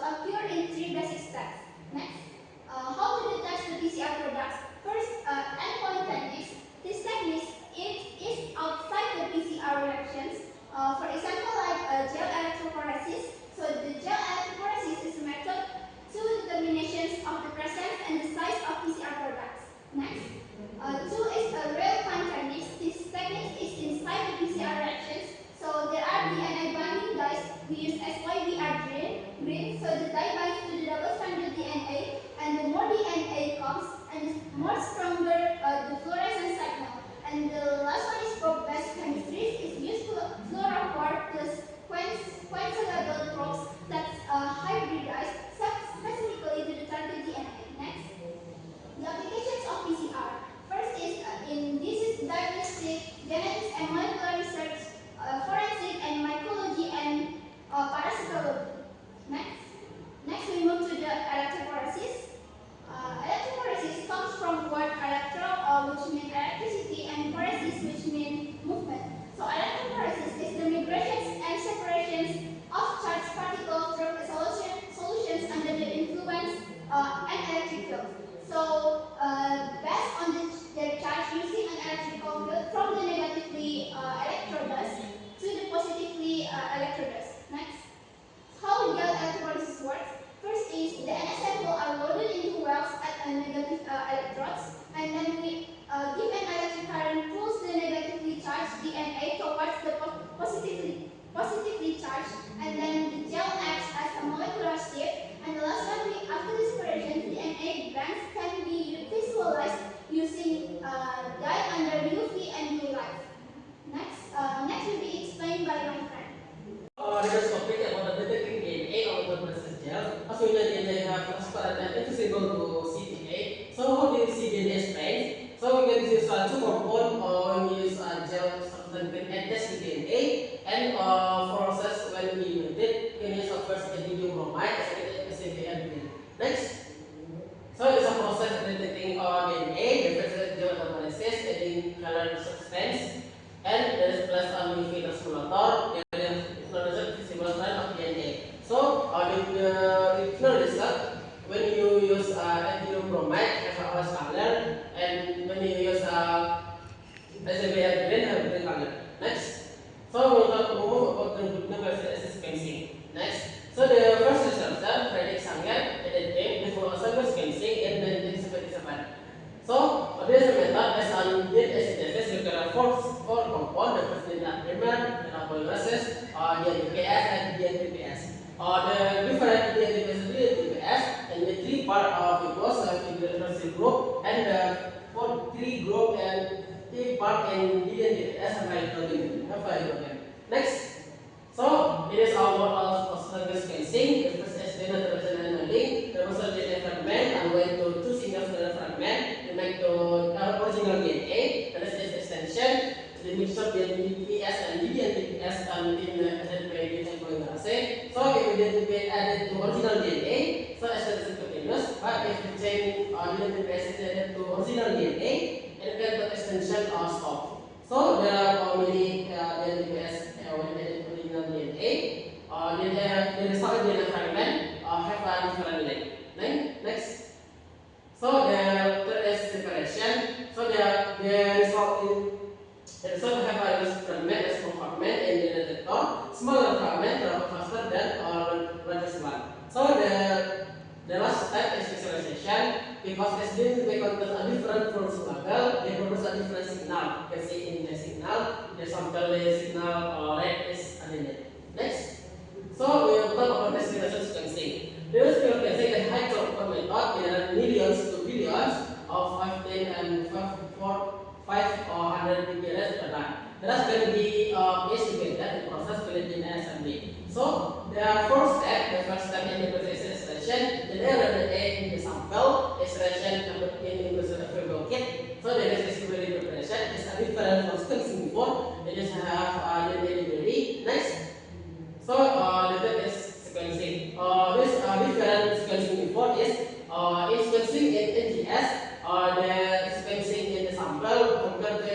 occur in 3 basic steps. Next, how to detect the PCR products. First, endpoint techniques. This technique is outside the PCR reactions. For example, like gel electrophoresis. So the gel electrophoresis is a method to determinations of the presence and the size of PCR products. Next, two is a real-time technique. This technique is inside the PCR reactions. So there are DNA binding dyes. We use SYBR green. So the dye binds to the double-stranded DNA, and the more DNA comes, and the more stronger the fluorescence signal. And the last one is for biochemistry. It's used fluorophore plus quantizable probes that hybridize specifically to the target DNA. Next, the applications of PCR. First is this is diagnostic, genetics and molecular research, forensic and mycology and parasitology. Next we move to the electrophoresis. Electrophoresis comes from word electro, which means electricity, and phoresis, which means movement. So electrophoresis is the migrations and separations of charged particles through solutions under the influence and electric field. So based on their charge using an electrical field from the negatively electrodes to the positively electrodes. Next, how gel electrophoresis works. First is the NS sample are loaded into wells at a negative electrodes, and then we give an electric current pulls the negatively charged DNA towards the positively charged, and then the gel acts as a molecular sieve. And the last one, after the separation, DNA bands can be visualized using dye under UV and blue light. Next will be explained by my friend. This topic about detecting DNA on the process gel. As we know, DNA have transparent and invisible to CTA. So how do you see DNA strains? So we can use two compounds, or we use gel substance can attach to DNA, and for process when we use it, we use first aluminum bromide as a Next, so it's a process detecting DNA. The first gel analysis, adding color substance, and there is plus UV transformator. So, the final result, when you use aluminum bromide, have a orange color, and when you use SMBR green, have green color. Next, so we will move about the nucleic sequencing. Next, so the first researcher, Frederick Sanger, edited the full sequencing in 1977. So, there is a method based on DNA synthesis. We can four compounds. The first DNA primer, then polymerase, DNPS, and DNPS. The different DNPS and the three part of it was hydroxyl group, and the three group and three part in DNPS and hydrogen. Next, so it is our mode of sequencing. The first is DNA link. The first DNA fragment and went to two single DNA fragment to make the original DNA. The rest is extension. The mixture between DNPS and DNPS and in the polymerase. So if DNPS added to original DNA, so extension continuous. But if we change DNPS is added to original DNA, and then the extension stop. So there are many DNPS when added to original DNA. The resulting DNA fragment have a different length. Next. So there is separation. So the result have a fragment, a small fragment in the detector. Smaller fragment travel faster than largest one. So the last step is visualization, because as DNA contains a different fluorescence level, they produce a different signal. You can see in the signal, the sample signal red is added. Next, so we will talk about the sequencing. This sequencing is high throughput method. There are millions to billions of 15 and 500 bps per line. That's going to be estimated in process within assembly. So there are four steps. The first step in the process is extraction. Then RNA in the sample, extraction in the available kit. So the next is preparation. It's a different from sequencing before. They just have the library. Next, so the third is sequencing. This different sequencing before is sequencing in NGS. The sequencing in the sample compared to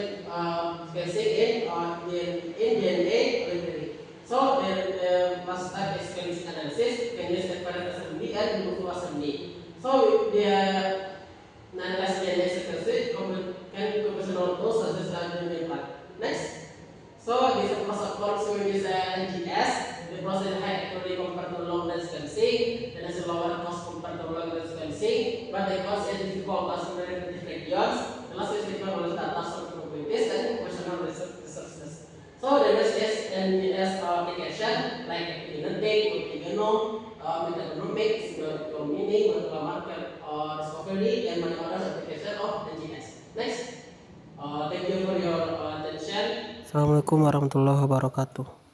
sequencing in DNA library. So the last step is sequencing analysis. Can use apparatus can do to assembly. So the non-classical DNA sequences can composition on those such as the part. Next. So this is a process called is NGS. The process high accuracy compared to long range sequencing, and has a lower cost compared to long range sequencing, but the cost is difficult as compared to different regions. The last is different data source probabilities and professional researchers. So the next is NGS application like epigenetic, multigenome, metagenomics, meaning, molecular marker discovery, and many other applications of NGS. Next. Thank you for your attention. Assalamualaikum warahmatullahi wabarakatuh.